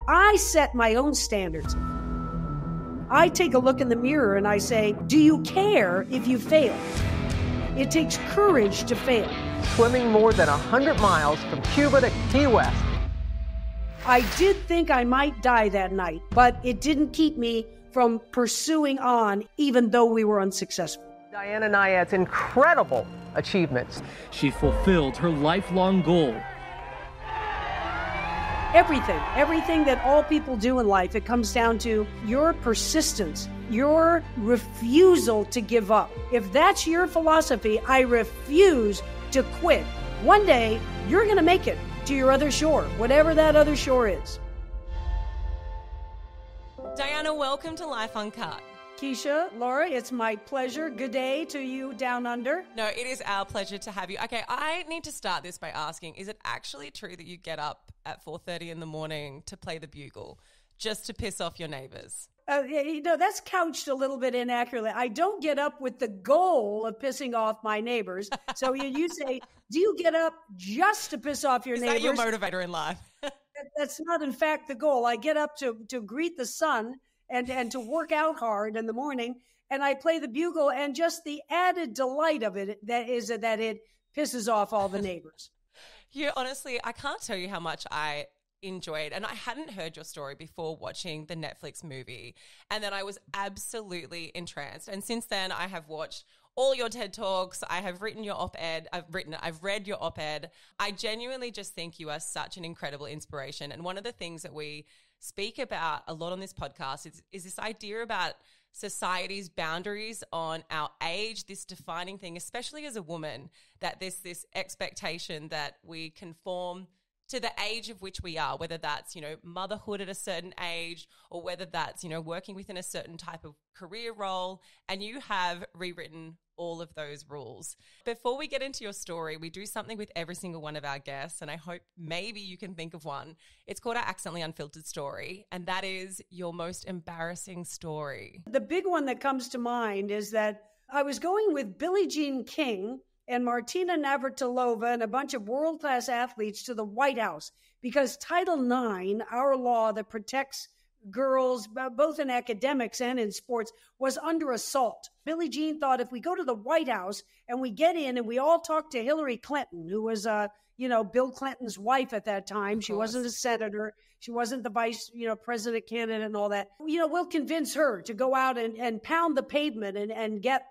I set my own standards. I take a look in the mirror and I say, do you care if you fail? It takes courage to fail. Swimming more than 100 miles from Cuba to Key West. I did think I might die that night, but it didn't keep me from pursuing on, even though we were unsuccessful. Diana Nyad's incredible achievements. She fulfilled her lifelong goal. Everything that all people do in life, it comes down to your persistence, your refusal to give up. If that's your philosophy, I refuse to quit. One day, you're going to make it to your other shore, whatever that other shore is. Diana, welcome to Life Uncut. Keisha, Laura, it's my pleasure. Good day to you down under. No, it is our pleasure to have you. Okay, I need to start this by asking, is it actually true that you get up at 4:30 in the morning to play the bugle just to piss off your neighbors? That's couched a little bit inaccurately. I don't get up with the goal of pissing off my neighbors. So you say, do you get up just to piss off your neighbors? Is that your motivator in life? That's not, in fact, the goal. I get up to greet the sun and to work out hard in the morning, and I play the bugle, and just the added delight of it that it pisses off all the neighbors. Honestly, I can't tell you how much I enjoyed, and I hadn't heard your story before watching the Netflix movie, and then I was absolutely entranced. And since then, I have watched all your TED Talks. I have written your op-ed. I've read your op-ed. I genuinely just think you are such an incredible inspiration. And one of the things that we speak about a lot on this podcast is this idea about society's boundaries on our age, this defining thing, especially as a woman, that there's this expectation that we conform to the age of which we are, whether that's, motherhood at a certain age, or whether that's, working within a certain type of career role. And you have rewritten all of those rules. Before we get into your story, we do something with every single one of our guests, and I hope maybe you can think of one. It's called our Accidentally Unfiltered Story, and that is your most embarrassing story. The big one that comes to mind is that I was going with Billie Jean King and Martina Navratilova and a bunch of world-class athletes to the White House because Title IX, our law that protects girls, both in academics and in sports, was under assault. Billie Jean thought if we go to the White House and we get in and we all talk to Hillary Clinton, who was, Bill Clinton's wife at that time. She wasn't a senator. She wasn't the vice, president candidate and all that. We'll convince her to go out and pound the pavement and get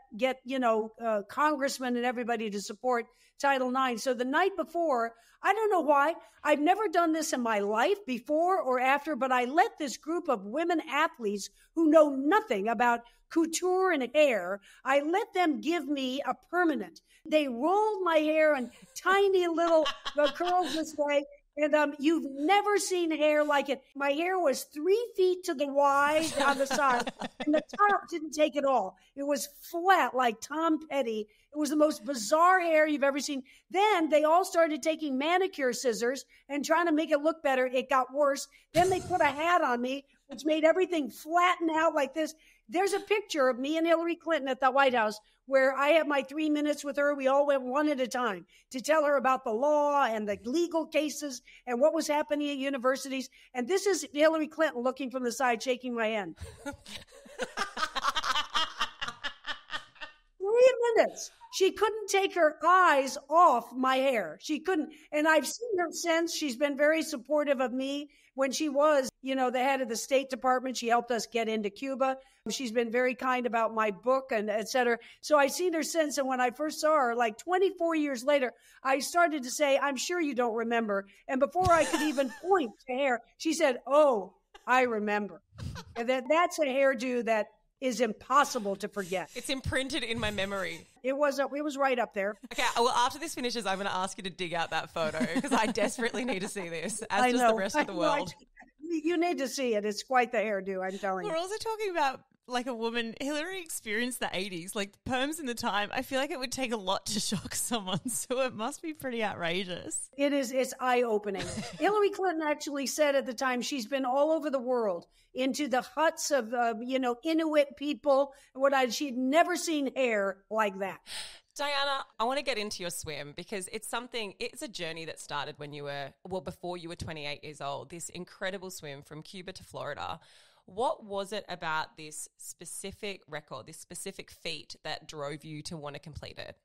congressmen and everybody to support Title IX. So the night before, I don't know why, I've never done this in my life before or after, but I let this group of women athletes who know nothing about couture and hair, I let them give me a permanent. They rolled my hair in tiny little curls this way. And you've never seen hair like it. My hair was 3 feet to the wide on the side, and the top didn't take it all. It was flat like Tom Petty. It was the most bizarre hair you've ever seen. Then they all started taking manicure scissors and trying to make it look better. It got worse. Then they put a hat on me, which made everything flatten out like this. There's a picture of me and Hillary Clinton at the White House where I had my 3 minutes with her. We all went one at a time to tell her about the law and the legal cases and what was happening at universities. And this is Hillary Clinton looking from the side, shaking my hand. 3 minutes. She couldn't take her eyes off my hair. She couldn't. And I've seen her since. She's been very supportive of me. When she was, the head of the State Department, she helped us get into Cuba. She's been very kind about my book and et cetera. So I've seen her since. And when I first saw her, like 24 years later, I started to say, I'm sure you don't remember. And before I could even point to hair, she said, oh, I remember. And that's a hairdo that is impossible to forget. It's imprinted in my memory. It was right up there. Okay, well, after this finishes, I'm going to ask you to dig out that photo because I desperately need to see this, as does the rest of the world. You need to see it. It's quite the hairdo, I'm telling you. We're also talking about like a woman. Hillary experienced the 80s, like the perms in the time. I feel like it would take a lot to shock someone, so it must be pretty outrageous. It is. It's eye-opening. Hillary Clinton actually said at the time she's been all over the world into the huts of, Inuit people. She'd never seen hair like that. Diana, I want to get into your swim because it's a journey that started when before you were 28 years old, this incredible swim from Cuba to Florida. What was it about this specific record, this specific feat that drove you to want to complete it?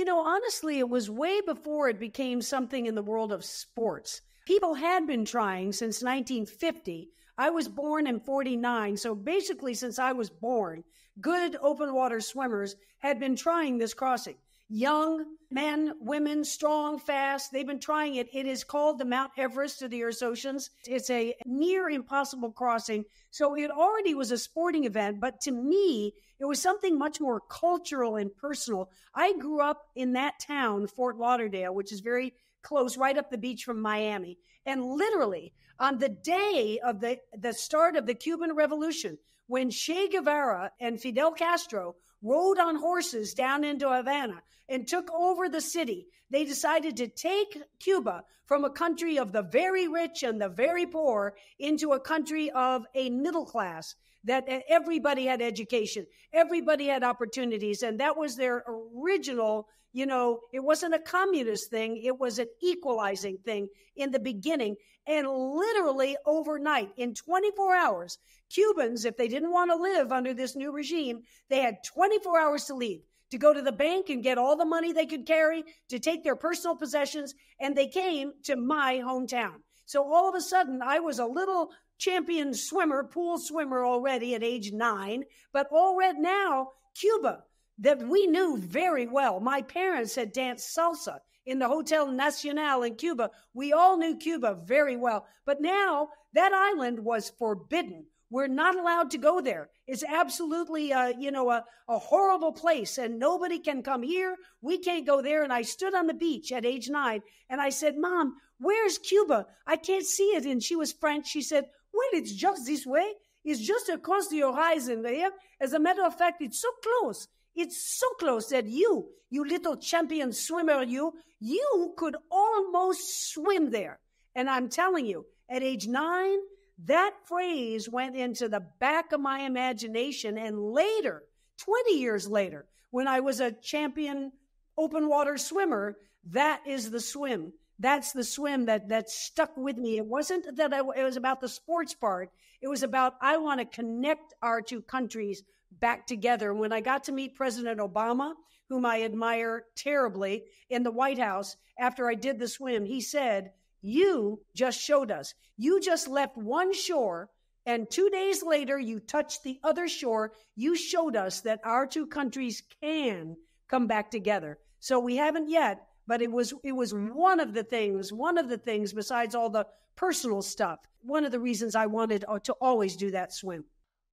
Honestly, it was way before it became something in the world of sports. People had been trying since 1950. I was born in 49, so basically since I was born, good open water swimmers had been trying this crossing. Young men, women, strong, fast, they've been trying it. It is called the Mount Everest of the Earth's oceans. It's a near impossible crossing. So it already was a sporting event, but to me, it was something much more cultural and personal. I grew up in that town, Fort Lauderdale, which is very close, right up the beach from Miami. And literally, on the day of the start of the Cuban Revolution, when Che Guevara and Fidel Castro rode on horses down into Havana and took over the city, they decided to take Cuba from a country of the very rich and the very poor into a country of a middle class, that everybody had education, everybody had opportunities, and that was their original, it wasn't a communist thing, it was an equalizing thing in the beginning. And literally overnight, in 24 hours, Cubans, if they didn't want to live under this new regime, they had 24 hours to leave, to go to the bank and get all the money they could carry, to take their personal possessions, and they came to my hometown. So all of a sudden, I was a little champion swimmer, pool swimmer already at age 9, but already now, Cuba, that we knew very well. My parents had danced salsa in the Hotel Nacional in Cuba. We all knew Cuba very well. But now that island was forbidden. We're not allowed to go there. It's absolutely, a horrible place, and nobody can come here. We can't go there. And I stood on the beach at age 9, and I said, "Mom, where's Cuba? I can't see it." And she was French. She said, "Well, it's just this way. It's just across the horizon there. As a matter of fact, it's so close. It's so close that you little champion swimmer, you could almost swim there." And I'm telling you, at age 9, that phrase went into the back of my imagination. And later, 20 years later, when I was a champion open water swimmer, that is the swim. That's the swim that stuck with me. It wasn't that it was about the sports part. It was about, I want to connect our two countries back together. When I got to meet President Obama, whom I admire terribly, in the White House, after I did the swim, he said, "You just showed us. You just left one shore, and 2 days later, you touched the other shore. You showed us that our two countries can come back together." So we haven't yet, but it was one of the things besides all the personal stuff, one of the reasons I wanted to always do that swim.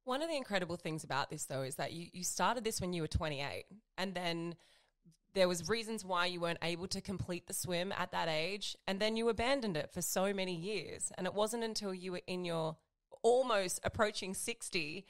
One of the incredible things about this, though, is that you started this when you were 28, and then there was reasons why you weren't able to complete the swim at that age, and then you abandoned it for so many years. And it wasn't until you were in your almost approaching 60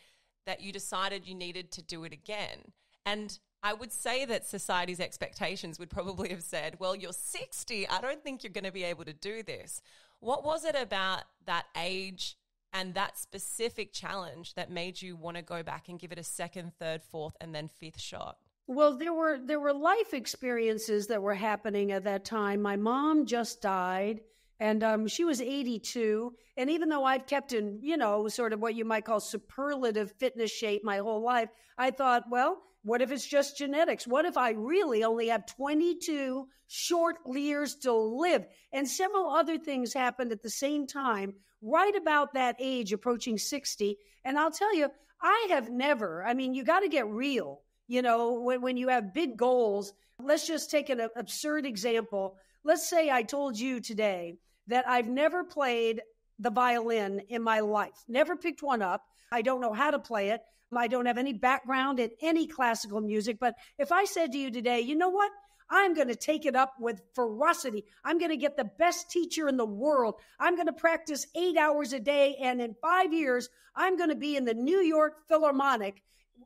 that you decided you needed to do it again. And I would say that society's expectations would probably have said, "Well, you're 60. I don't think you're going to be able to do this." What was it about that age and that specific challenge that made you want to go back and give it a second, third, fourth, and then fifth shot? Well, there were life experiences that were happening at that time. My mom just died, and she was 82. And even though I've kept in, sort of what you might call superlative fitness shape my whole life, I thought, well, what if it's just genetics? What if I really only have 22 short years to live? And several other things happened at the same time, right about that age, approaching 60. And I'll tell you, you got to get real. When you have big goals. Let's just take an absurd example. Let's say I told you today that I've never played the violin in my life, never picked one up. I don't know how to play it. I don't have any background in any classical music. But if I said to you today, you know what? I'm going to take it up with ferocity. I'm going to get the best teacher in the world. I'm going to practice 8 hours a day. And in 5 years, I'm going to be in the New York Philharmonic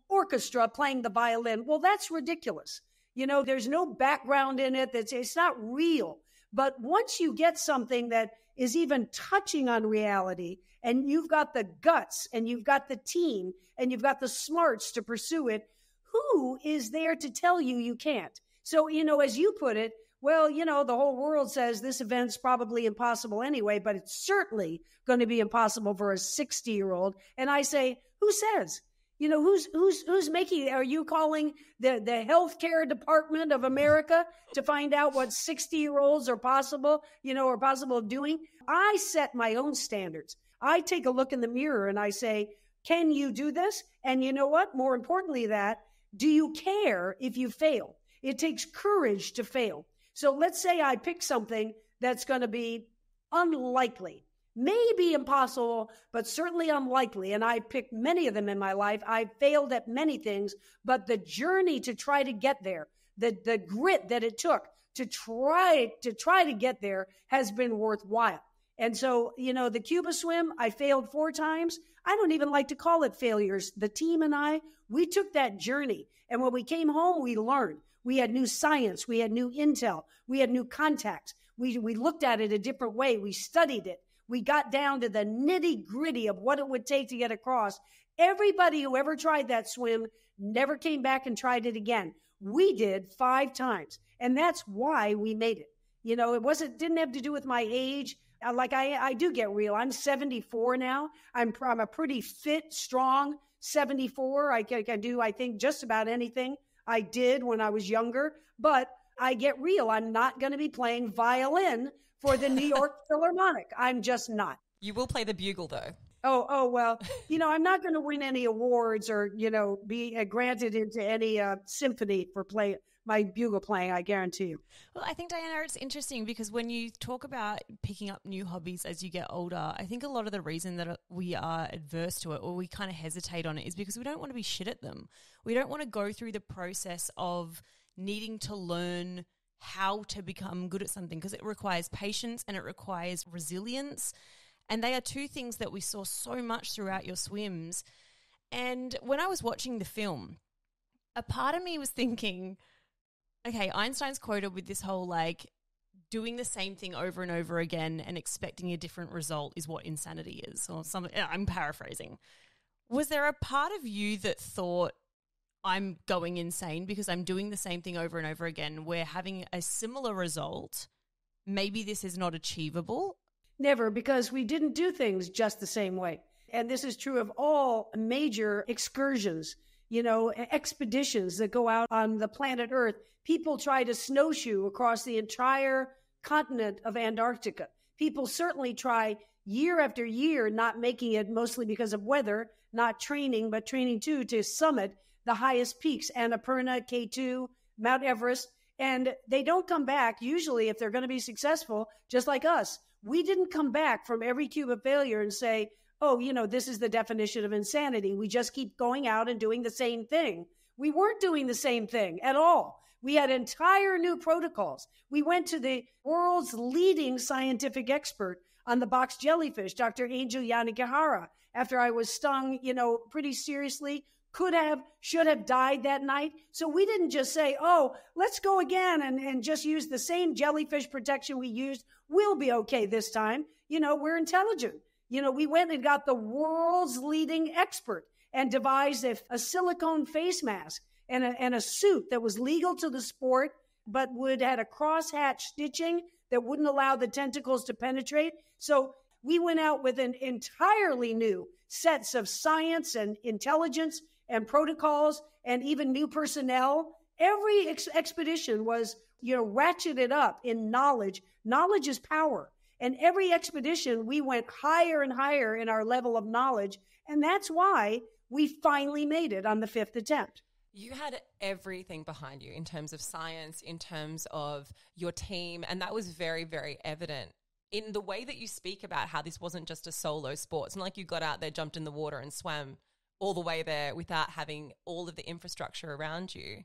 Orchestra playing the violin. Well, that's ridiculous. There's no background in it. It's not real. But once you get something that is even touching on reality, and you've got the guts, and you've got the team, and you've got the smarts to pursue it, who is there to tell you you can't? So, as you put it, well, the whole world says this event's probably impossible anyway, but it's certainly going to be impossible for a 60-year-old. And I say, who says? Who's making? Are you calling the healthcare department of America to find out what 60-year-olds are possible, or possible of doing? I set my own standards. I take a look in the mirror and I say, can you do this? And you know what? More importantly, do you care if you fail? It takes courage to fail. So let's say I pick something that's going to be unlikely, maybe impossible, but certainly unlikely. And I picked many of them in my life. I failed at many things, but the journey to try to get there, the grit that it took to try to get there has been worthwhile. And so, the Cuba swim, I failed 4 times. I don't even like to call it failures. The team and I, we took that journey. And when we came home, we learned. We had new science. We had new intel. We had new contacts. We looked at it a different way. We studied it. We got down to the nitty gritty of what it would take to get across. Everybody who ever tried that swim never came back and tried it again. We did 5 times. And that's why we made it. It didn't have to do with my age. Like I do get real. I'm 74 now. I'm a pretty fit, strong 74. I can do, I think, just about anything I did when I was younger, but I get real. I'm not going to be playing violin for the New York Philharmonic. I'm just not. You will play the bugle, though. Oh, well, I'm not going to win any awards or, be granted into any symphony for my bugle playing, I guarantee you. Well, I think, Diana, it's interesting because when you talk about picking up new hobbies as you get older, I think a lot of the reason that we are adverse to it or we kind of hesitate on it is because we don't want to be shit at them. We don't want to go through the process of needing to learn how to become good at something because it requires patience and it requires resilience. And they are 2 things that we saw so much throughout your swims. And when I was watching the film, a part of me was thinking, okay, Einstein's quoted with this whole doing the same thing over and over again and expecting a different result is what insanity is. Or something. I'm paraphrasing. Was there a part of you that thought, I'm going insane because I'm doing the same thing over and over again? We're having a similar result. Maybe this is not achievable. Never, because we didn't do things just the same way. And this is true of all major excursions, expeditions that go out on the planet Earth. People try to snowshoe across the entire continent of Antarctica. People certainly try year after year, not making it mostly because of weather, not training, but training too, to summit the highest peaks, Annapurna, K2, Mount Everest. And they don't come back, usually, if they're going to be successful, just like us. We didn't come back from every Cuba failure and say, oh, this is the definition of insanity. We just keep going out and doing the same thing. We weren't doing the same thing at all. We had entire new protocols. We went to the world's leading scientific expert on the box jellyfish, Dr. Angel Yanagihara, after I was stung, pretty seriously, should have died that night. So we didn't just say, oh, let's go again and just use the same jellyfish protection we used. We'll be okay this time. We're intelligent. We went and got the world's leading expert and devised a silicone face mask and a suit that was legal to the sport, but had a crosshatch stitching that wouldn't allow the tentacles to penetrate. So we went out with an entirely new sets of science and intelligence and protocols and even new personnel. Every expedition was, ratcheted up in knowledge. Knowledge is power. And every expedition, we went higher and higher in our level of knowledge. And that's why we finally made it on the 5th attempt. You had everything behind you in terms of science, in terms of your team, and that was very, very evident in the way that you speak about how this wasn't just a solo sport. It's not like you got out there, jumped in the water and swam all the way there without having all of the infrastructure around you.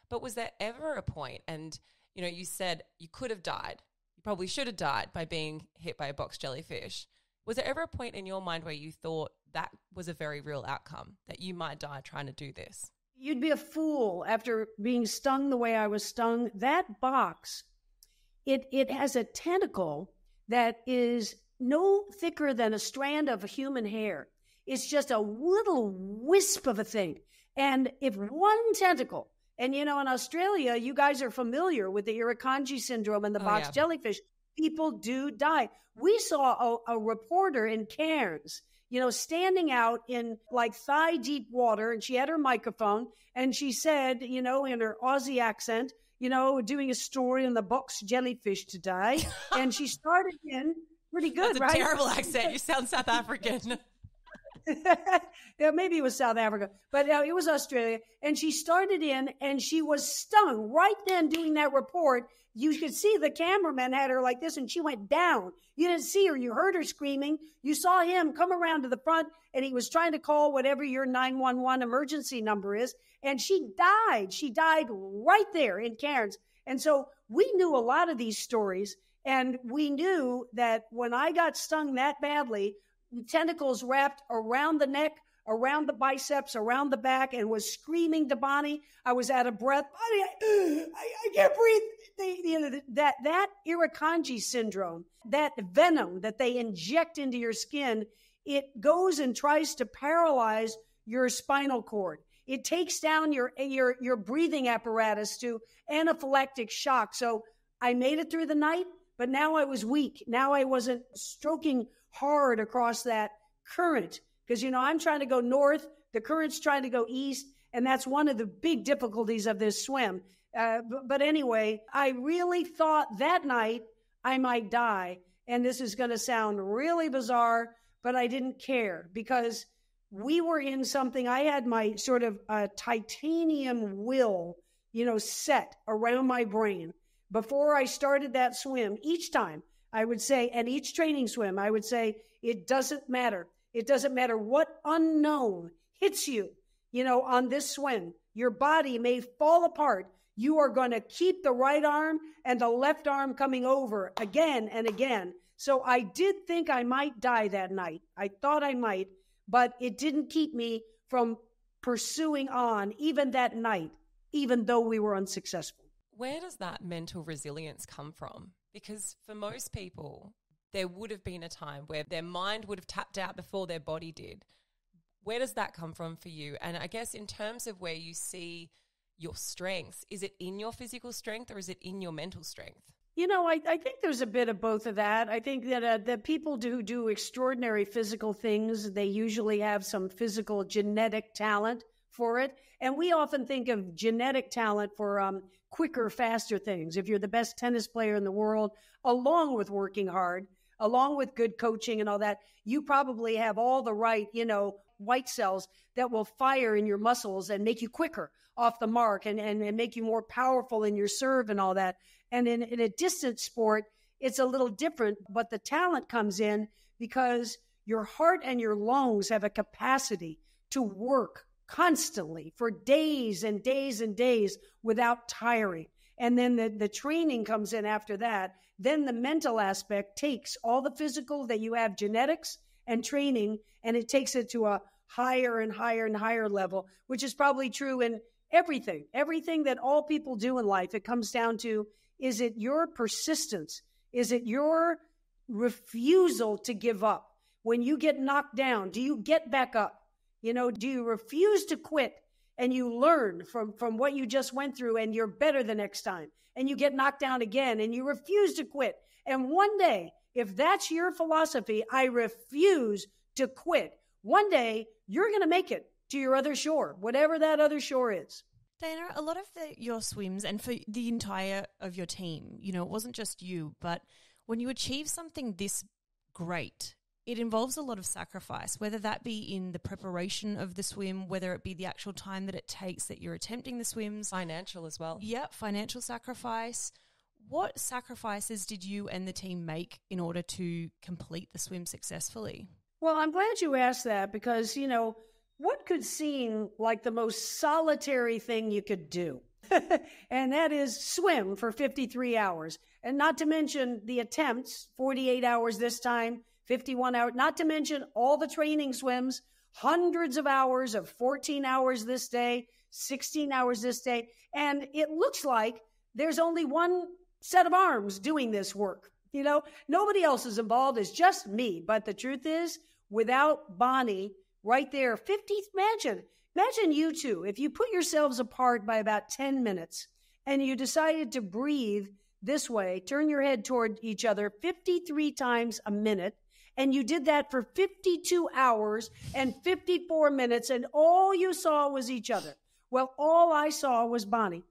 But was there ever a point, and you said you could have died, you probably should have died by being hit by a box jellyfish. Was there ever a point in your mind where you thought that was a very real outcome, that you might die trying to do this? You'd be a fool after being stung the way I was stung. That box, it has a tentacle that is no thicker than a strand of human hair. It's just a little wisp of a thing. And if one tentacle And, in Australia, you guys are familiar with the Irukandji syndrome and the box jellyfish. People do die. We saw a reporter in Cairns, standing out in like thigh deep water, and she had her microphone and she said, in her Aussie accent, doing a story on the box jellyfish today. And she started in pretty good, That's a right? terrible accent. You sound South African. Yeah, maybe it was South Africa, but it was Australia. And she started in and she was stung right then doing that report. You could see the cameraman had her like this and she went down. You didn't see her. You heard her screaming. You saw him come around to the front and he was trying to call whatever your 911 emergency number is. And she died. She died right there in Cairns. And so we knew a lot of these stories. And we knew that when I got stung that badly, tentacles wrapped around the neck, around the biceps, around the back, and was screaming to Bonnie. I was out of breath. Bonnie, I can't breathe. That Irukandji syndrome, that venom that they inject into your skin, it goes and tries to paralyze your spinal cord. It takes down your breathing apparatus to anaphylactic shock. So I made it through the night, but now I was weak. Now I wasn't stroking hard across that current because, I'm trying to go north. The current's trying to go east. And that's one of the big difficulties of this swim. But anyway, I really thought that night I might die. And this is going to sound really bizarre, but I didn't care because we were in something. I had my sort of titanium will, set around my brain. Before I started that swim, each time I would say, and each training swim, I would say, it doesn't matter. It doesn't matter what unknown hits you, on this swim. Your body may fall apart. You are going to keep the right arm and the left arm coming over again and again. So I did think I might die that night. I thought I might, but it didn't keep me from pursuing on even that night, even though we were unsuccessful. Where does that mental resilience come from? Because for most people, there would have been a time where their mind would have tapped out before their body did. Where does that come from for you? And I guess in terms of where you see your strengths, is it in your physical strength or is it in your mental strength? I think there's a bit of both of that. I think that the people who do extraordinary physical things, they usually have some physical genetic talent for it. And we often think of genetic talent for quicker, faster things. If you're the best tennis player in the world, along with working hard, along with good coaching and all that, you probably have all the right, white cells that will fire in your muscles and make you quicker off the mark and make you more powerful in your serve and all that. And in a distance sport, it's a little different, but the talent comes in because your heart and your lungs have a capacity to work constantly for days and days and days without tiring. And then the training comes in after that. Then the mental aspect takes all the physical that you have, genetics and training, and it takes it to a higher and higher and higher level, which is probably true in everything that all people do in life. It comes down to, is it your persistence? Is it your refusal to give up? When you get knocked down, do you get back up? Do you refuse to quit and you learn from what you just went through and you're better the next time and you get knocked down again and you refuse to quit? And one day, if that's your philosophy, I refuse to quit. One day, you're going to make it to your other shore, whatever that other shore is. Diana, a lot of your swims and for the entire of your team, it wasn't just you, but when you achieve something this great, it involves a lot of sacrifice, whether that be in the preparation of the swim, whether it be the actual time that it takes that you're attempting the swims. Financial as well. Yeah, financial sacrifice. What sacrifices did you and the team make in order to complete the swim successfully? Well, I'm glad you asked that because, what could seem like the most solitary thing you could do? And that is swim for 53 hours. And not to mention the attempts, 48 hours this time, 51 hours, not to mention all the training swims, hundreds of hours of 14 hours this day, 16 hours this day. And it looks like there's only one set of arms doing this work. Nobody else is involved. It's just me. But the truth is, without Bonnie, right there. Imagine you two, if you put yourselves apart by about 10 minutes and you decided to breathe this way, turn your head toward each other 53 times a minute, and you did that for 52 hours and 54 minutes, and all you saw was each other. Well, all I saw was Bonnie.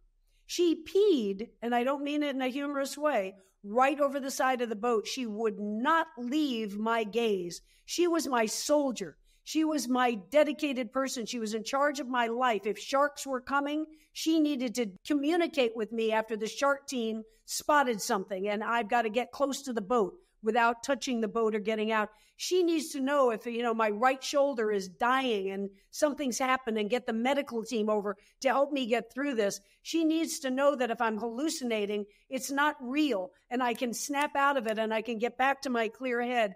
She peed, and I don't mean it in a humorous way, right over the side of the boat. She would not leave my gaze. She was my soldier. She was my dedicated person. She was in charge of my life. If sharks were coming, she needed to communicate with me after the shark team spotted something, and I've got to get close to the boat without touching the boat or getting out. She needs to know if, my right shoulder is dying and something's happened, and get the medical team over to help me get through this. She needs to know that if I'm hallucinating, it's not real, and I can snap out of it and I can get back to my clear head.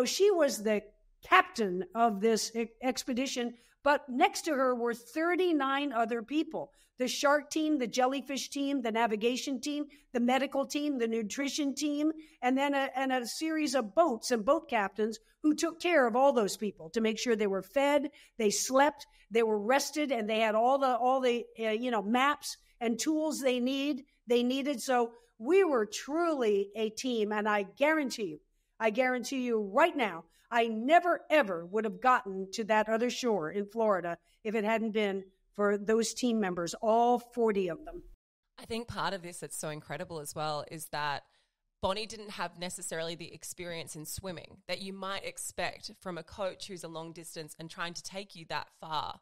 She was the captain of this expedition, but next to her were 39 other people. The shark team, the jellyfish team, the navigation team, the medical team, the nutrition team, and then a series of boats and boat captains who took care of all those people to make sure they were fed, they slept, they were rested, and they had all the maps and tools they needed. So we were truly a team, and I guarantee you right now, I never, ever would have gotten to that other shore in Florida if it hadn't been for those team members, all 40 of them. I think part of this that's so incredible as well is that Bonnie didn't have necessarily the experience in swimming that you might expect from a coach who's a long distance and trying to take you that far.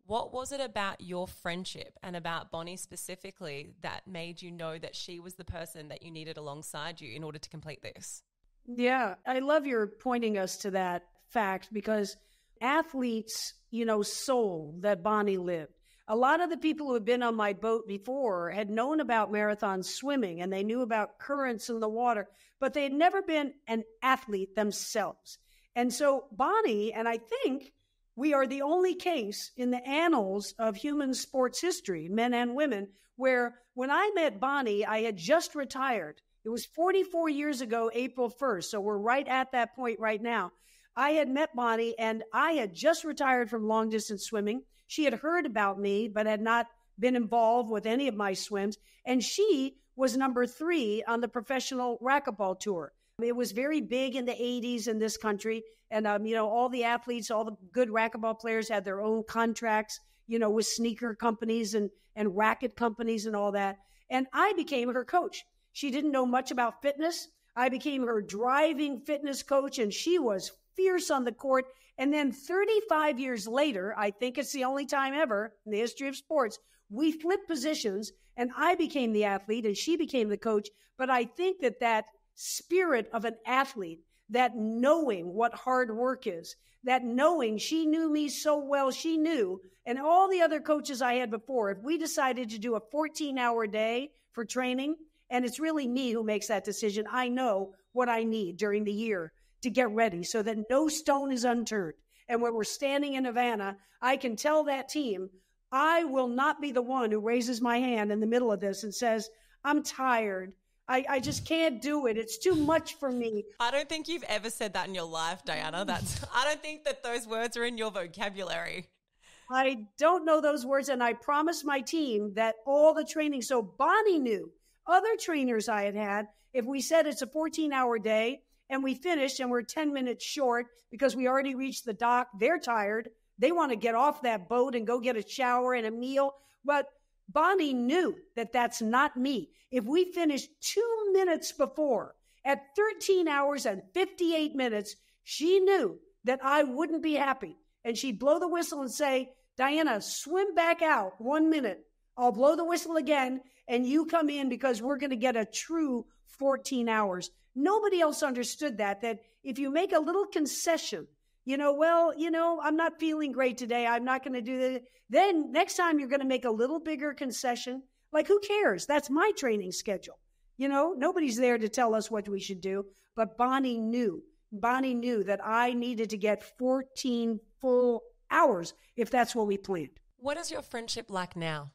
What was it about your friendship and about Bonnie specifically that made you know that she was the person that you needed alongside you in order to complete this? Yeah, I love your pointing us to that fact, because athletes, soul that Bonnie lived. A lot of the people who had been on my boat before had known about marathon swimming, and they knew about currents in the water, but they had never been an athlete themselves. And so Bonnie, and I think we are the only case in the annals of human sports history, men and women, where when I met Bonnie, I had just retired. It was 44 years ago, April 1st. So we're right at that point right now. I had met Bonnie, and I had just retired from long distance swimming. She had heard about me, but had not been involved with any of my swims. And she was number 3 on the professional racquetball tour. It was very big in the 80s in this country. And, all the athletes, all the good racquetball players had their own contracts, with sneaker companies and racket companies and all that. And I became her coach. She didn't know much about fitness. I became her driving fitness coach, and she was fierce on the court. And then 35 years later, I think it's the only time ever in the history of sports, we flipped positions, and I became the athlete and she became the coach. But I think that spirit of an athlete, that knowing what hard work is, that knowing, she knew me so well, she knew, and all the other coaches I had before, if we decided to do a 14-hour day for training, and it's really me who makes that decision, I know what I need during the year to get ready so that no stone is unturned. And when we're standing in Havana, I can tell that team, I will not be the one who raises my hand in the middle of this and says, I'm tired. I just can't do it. It's too much for me. I don't think you've ever said that in your life, Diana. I don't think that those words are in your vocabulary. I don't know those words, and I promised my team that all the training, so Bonnie knew. Other trainers I had, if we said it's a 14-hour day and we finished and we're 10 minutes short because we already reached the dock, they're tired. They want to get off that boat and go get a shower and a meal. But Bonnie knew that that's not me. If we finished 2 minutes before, at 13 hours and 58 minutes, she knew that I wouldn't be happy. And she'd blow the whistle and say, Diana, swim back out 1 minute. I'll blow the whistle again, and you come in because we're going to get a true 14 hours. Nobody else understood that if you make a little concession, I'm not feeling great today, I'm not going to do that. Then next time you're going to make a little bigger concession. Like, who cares? That's my training schedule. Nobody's there to tell us what we should do. But Bonnie knew that I needed to get 14 full hours if that's what we planned. What is your friendship like now?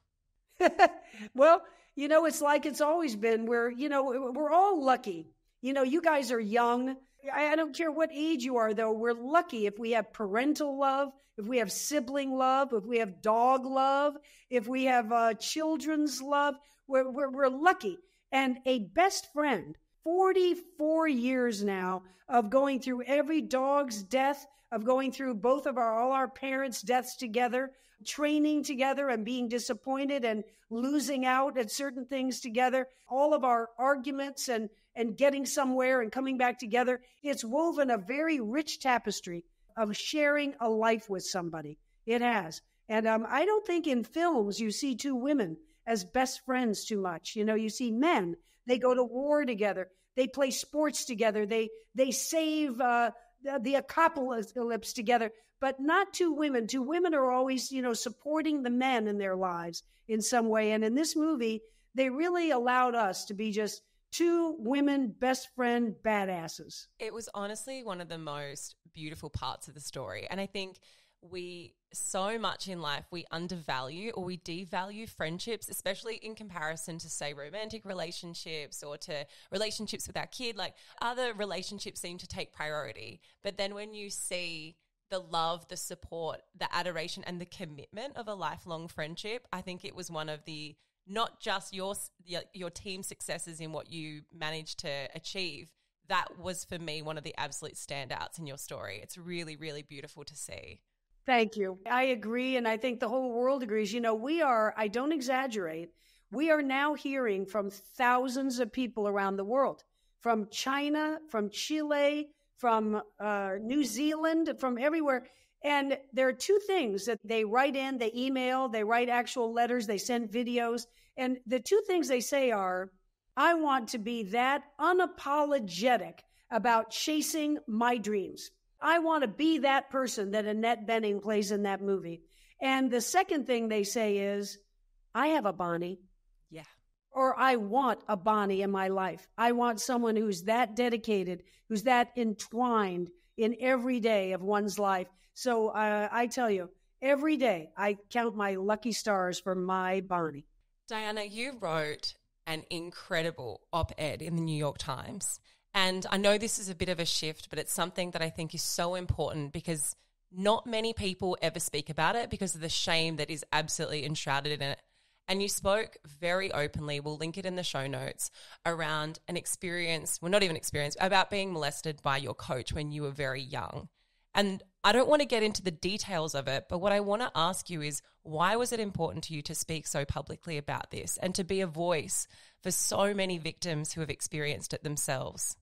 Well, it's like it's always been. We're all lucky. You guys are young. I don't care what age you are, though. We're lucky if we have parental love, if we have sibling love, if we have dog love, if we have children's love. We're lucky. And a best friend, 44 years now of going through every dog's death, of going through all our parents' deaths together, training together and being disappointed and losing out at certain things together, all of our arguments and getting somewhere and coming back together. It's woven a very rich tapestry of sharing a life with somebody. It has. And I don't think in films you see two women as best friends too much. You see men, they go to war together. They play sports together. They save the apocalypse together, but not two women. Two women are always, supporting the men in their lives in some way. And in this movie, they really allowed us to be just two women, best friend badasses. It was honestly one of the most beautiful parts of the story. And I think we so much in life, we undervalue or we devalue friendships, especially in comparison to, say, romantic relationships or to relationships with our kid. Like, other relationships seem to take priority. But then when you see the love, the support, the adoration and the commitment of a lifelong friendship, I think it was one of the, not just your team successes in what you managed to achieve. That was, for me, one of the absolute standouts in your story. It's really, really beautiful to see. Thank you. I agree. And I think the whole world agrees. We are, I don't exaggerate, we are now hearing from thousands of people around the world, from China, from Chile, from New Zealand, from everywhere. And there are two things that they write in, they email, they write actual letters, they send videos. And the two things they say are, I want to be that unapologetic about chasing my dreams. I want to be that person that Annette Bening plays in that movie. And the second thing they say is, I have a Bonnie. Yeah. Or I want a Bonnie in my life. I want someone who's that dedicated, who's that entwined in every day of one's life. So I tell you, every day I count my lucky stars for my Bonnie. Diana, you wrote an incredible op-ed in the New York Times. And I know this is a bit of a shift, but it's something that I think is so important because not many people ever speak about it because of the shame that is absolutely enshrouded in it. And you spoke very openly, we'll link it in the show notes, around an experience, well, not even experience, about being molested by your coach when you were very young. And I don't want to get into the details of it, but what I want to ask you is, why was it important to you to speak so publicly about this and to be a voice for so many victims who have experienced it themselves?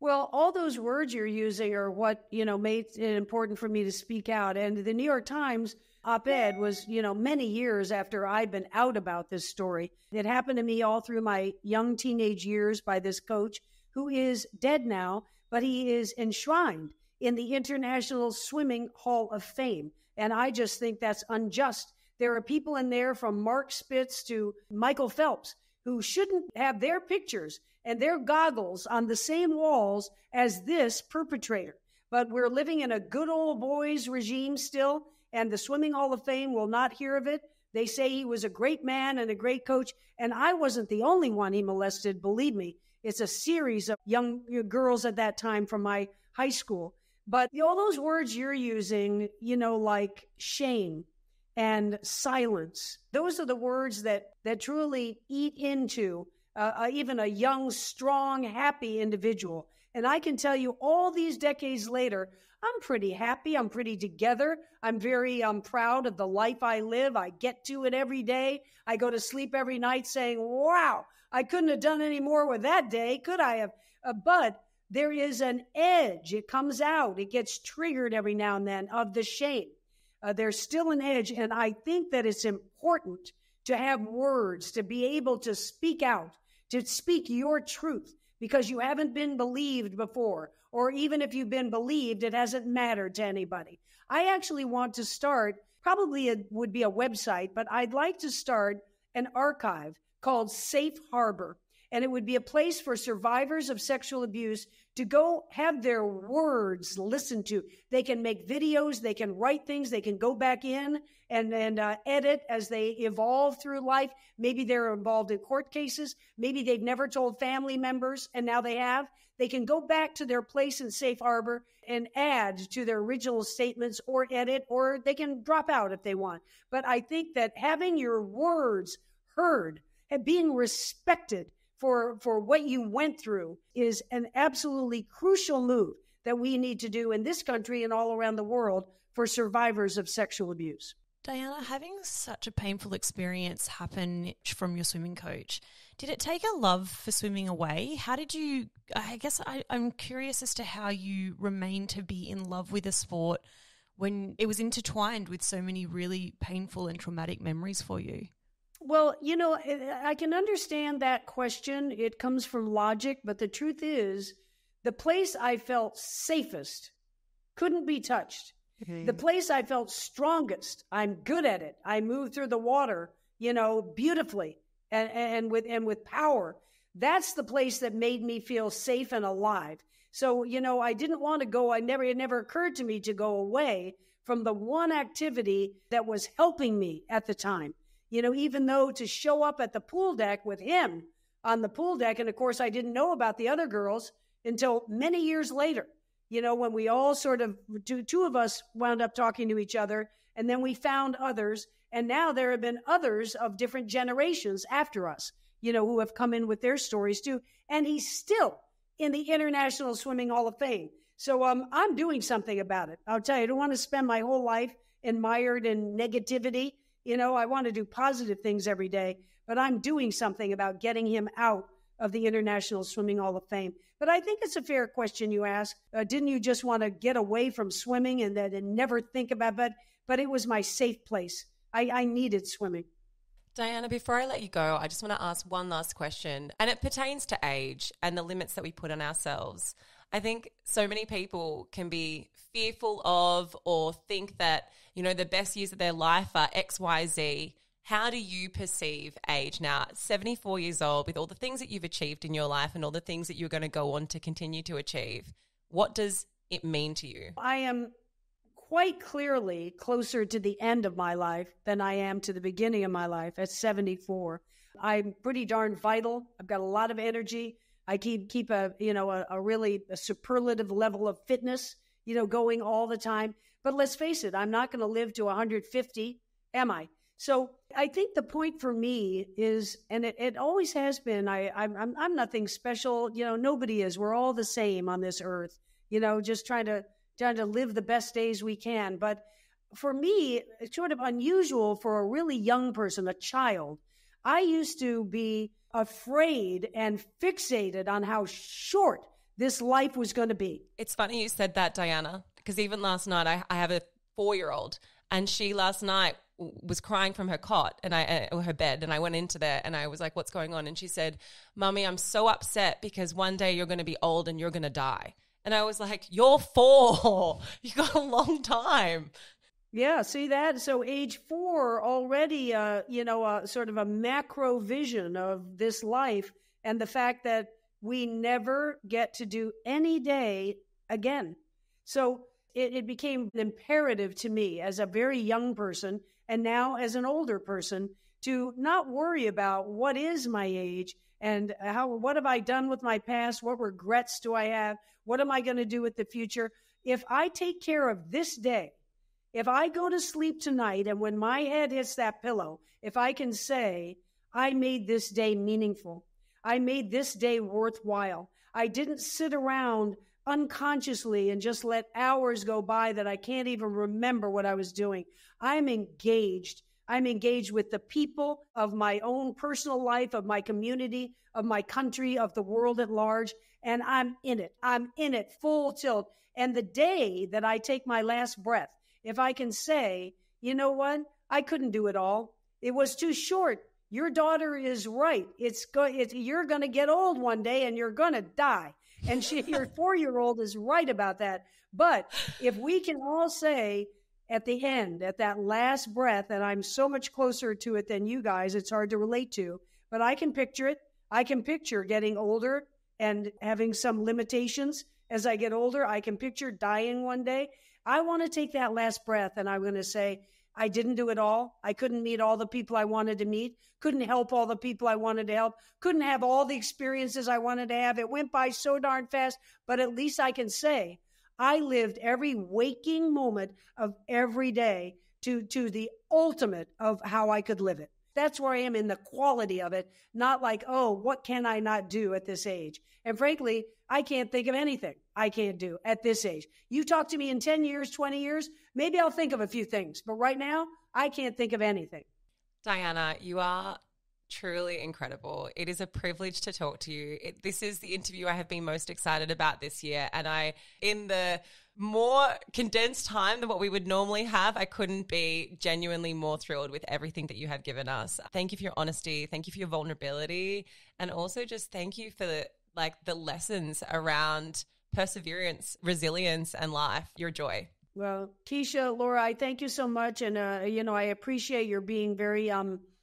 Well, all those words you're using are what, made it important for me to speak out. And the New York Times op-ed was, many years after I'd been out about this story. It happened to me all through my young teenage years by this coach who is dead now, but he is enshrined in the International Swimming Hall of Fame. And I just think that's unjust. There are people in there from Mark Spitz to Michael Phelps who shouldn't have their pictures and their goggles on the same walls as this perpetrator. But we're living in a good old boys regime still, and the Swimming Hall of Fame will not hear of it. They say he was a great man and a great coach, and I wasn't the only one he molested, believe me. It's a series of young girls at that time from my high school. But all those words you're using, like shame and silence, those are the words that truly eat into even a young, strong, happy individual. And I can tell you all these decades later, I'm pretty happy. I'm pretty together. I'm very proud of the life I live. I get to it every day. I go to sleep every night saying, wow, I couldn't have done any more with that day, could I have? But there is an edge. It comes out. It gets triggered every now and then of the shame. There's still an edge. And I think that it's important to have words, to be able to speak out, to speak your truth, because you haven't been believed before. Or even if you've been believed, it hasn't mattered to anybody. I actually want to start, probably it would be a website, but I'd like to start an archive called Safe Harbor. and it would be a place for survivors of sexual abuse to go have their words listened to. They can make videos, they can write things, they can go back in and edit as they evolve through life. Maybe they're involved in court cases. Maybe they've never told family members, and now they have. They can go back to their place in safe harbor and add to their original statements or edit, or they can drop out if they want. But I think that having your words heard and being respected for what you went through is an absolutely crucial move that we need to do in this country and all around the world for survivors of sexual abuse. Diana, having such a painful experience happen from your swimming coach, did it take a love for swimming away? How did you, I'm curious as to how you remained to be in love with a sport when it was intertwined with so many really painful and traumatic memories for you. Well, I can understand that question. It comes from logic, but the truth is the place I felt safest couldn't be touched. The place I felt strongest, I'm good at it. I move through the water, beautifully and with power. That's the place that made me feel safe and alive. So, I didn't want to go. It never occurred to me to go away from the one activity that was helping me at the time. Even though to show up at the pool deck with him on the pool deck, and of course I didn't know about the other girls until many years later. When we all sort of, two of us wound up talking to each other, and then we found others. And now there have been others of different generations after us, who have come in with their stories too. And he's still in the International Swimming Hall of Fame. So I'm doing something about it. I'll tell you, I don't want to spend my whole life mired in negativity. I want to do positive things every day, but I'm doing something about getting him out of the International Swimming Hall of Fame. But I think it's a fair question you ask. Didn't you just want to get away from swimming and never think about it? But it was my safe place. I needed swimming. Diana, before I let you go, I just want to ask one last question, and it pertains to age and the limits that we put on ourselves. I think so many people can be fearful of or think that, the best years of their life are X, Y, Z. How do you perceive age now at 74 years old with all the things that you've achieved in your life and all the things that you're going to go on to continue to achieve? What does it mean to you? I am quite clearly closer to the end of my life than I am to the beginning of my life at 74. I'm pretty darn vital. I've got a lot of energy. I keep a really superlative level of fitness, going all the time. But let's face it, I'm not going to live to 150, am I? So I think the point for me is, and it always has been, I'm nothing special. Nobody is. We're all the same on this earth. Just trying to live the best days we can. But for me, it's sort of unusual for a really young person, a child. I used to be afraid and fixated on how short this life was going to be. It's funny you said that, Diana, because even last night I have a 4-year-old, and she last night was crying from her cot or her bed, and I went into there and I was like, what's going on? And she said, Mummy, I'm so upset because one day you're going to be old and you're going to die. And I was like, you're 4. You got a long time. Yeah, see that? So age 4 already, sort of a macro vision of this life and the fact that we never get to do any day again. So it became imperative to me as a very young person and now as an older person to not worry about what is my age and what have I done with my past? What regrets do I have? What am I going to do with the future? If I take care of this day, if I go to sleep tonight and when my head hits that pillow, if I can say, I made this day meaningful, I made this day worthwhile, I didn't sit around unconsciously and just let hours go by that I can't even remember what I was doing. I'm engaged. I'm engaged with the people of my own personal life, of my community, of my country, of the world at large, and I'm in it. I'm in it full tilt. And the day that I take my last breath, if I can say, you know what? I couldn't do it all. It was too short. Your daughter is right. You're going to get old one day and you're going to die. And your 4-year-old is right about that. But if we can all say at the end, at that last breath, and I'm so much closer to it than you guys, it's hard to relate to, but I can picture it. I can picture getting older and having some limitations as I get older. I can picture dying one day. I want to take that last breath, and I'm going to say, I didn't do it all. I couldn't meet all the people I wanted to meet, couldn't help all the people I wanted to help, couldn't have all the experiences I wanted to have. It went by so darn fast, but at least I can say I lived every waking moment of every day to the ultimate of how I could live it. That's where I am in the quality of it, not like, oh, what can I not do at this age? And frankly, I can't think of anything I can't do at this age. You talk to me in 10 years, 20 years, maybe I'll think of a few things. But right now, I can't think of anything. Diana, you are truly incredible. It is a privilege to talk to you. This is the interview I have been most excited about this year. And in the more condensed time than what we would normally have, I couldn't be genuinely more thrilled with everything that you have given us. Thank you for your honesty. Thank you for your vulnerability. And also just thank you for the lessons around perseverance, resilience, and life. Your joy. Well, Keisha, Laura, I thank you so much. And, I appreciate your being very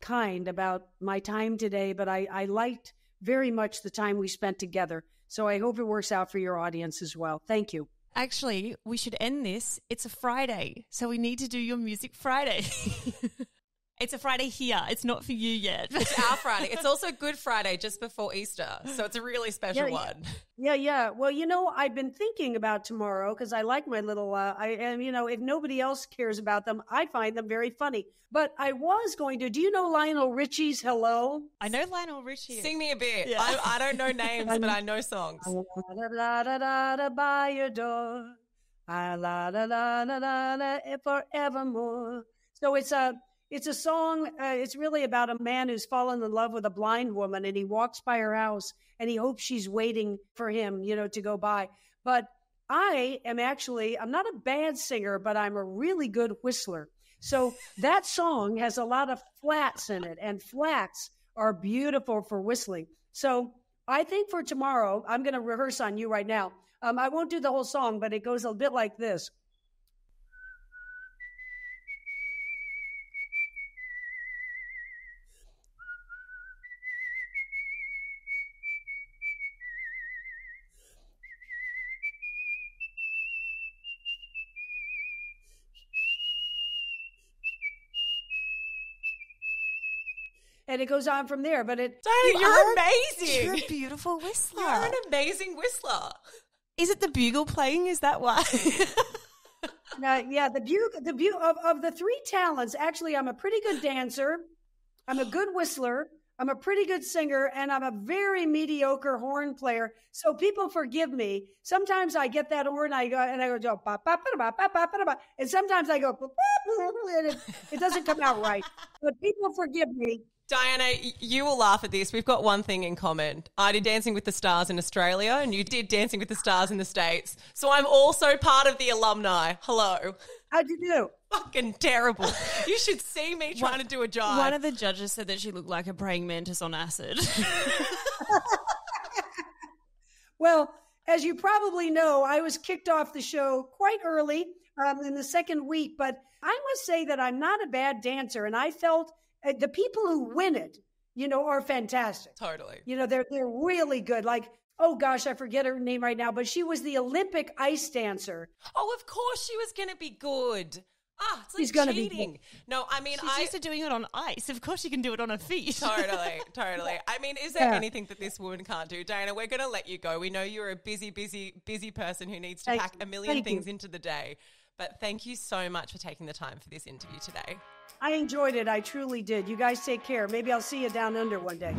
kind about my time today, but I liked very much the time we spent together. So I hope it works out for your audience as well. Thank you. Actually, we should end this. It's a Friday, so we need to do your Music Friday. It's a Friday here. It's not for you yet. It's our Friday. It's also Good Friday just before Easter. So it's a really special one. Yeah. Well, I've been thinking about tomorrow because I like my little, if nobody else cares about them, I find them very funny. But I was going to, do you know Lionel Richie's Hello? I know Lionel Richie. Sing me a bit. Yeah. I don't know names, but I know songs. La-da-da-da-da by your door. La-da-da-da-da forevermore. So it's a song, it's really about a man who's fallen in love with a blind woman, and he walks by her house and he hopes she's waiting for him, to go by. But I'm not a bad singer, but I'm a really good whistler. So that song has a lot of flats in it, and flats are beautiful for whistling. So I think for tomorrow, I'm going to rehearse on you right now. I won't do the whole song, but it goes a bit like this. And it goes on from there, but you're amazing. You're a beautiful whistler. You're an amazing whistler. Is it the bugle playing? Is that why? The bugle of the three talents. Actually, I'm a pretty good dancer. I'm a good whistler. I'm a pretty good singer, and I'm a very mediocre horn player. So people forgive me. Sometimes I get that horn, I go ba ba ba ba ba ba ba, and sometimes I go and it doesn't come out right. But people forgive me. Diana, you will laugh at this. We've got one thing in common. I did Dancing with the Stars in Australia, and you did Dancing with the Stars in the States. So I'm also part of the alumni. Hello. How'd you do? Fucking terrible. You should see me trying to do a jive. One of the judges said that she looked like a praying mantis on acid. Well, as you probably know, I was kicked off the show quite early in the second week, but I must say that I'm not a bad dancer, and I felt the people who win it, are fantastic. Totally. They're really good. Like, oh gosh, I forget her name right now, but she was the Olympic ice dancer. Oh, of course she was going to be good. It's like She's gonna cheating. Be No, I mean, she's used to doing it on ice. Of course she can do it on her feet. Totally. I mean, is there anything that this woman can't do? Diana, we're going to let you go. We know you're a busy person who needs to pack a million things into the day. But thank you so much for taking the time for this interview today. I enjoyed it. I truly did. You guys take care. Maybe I'll see you down under one day.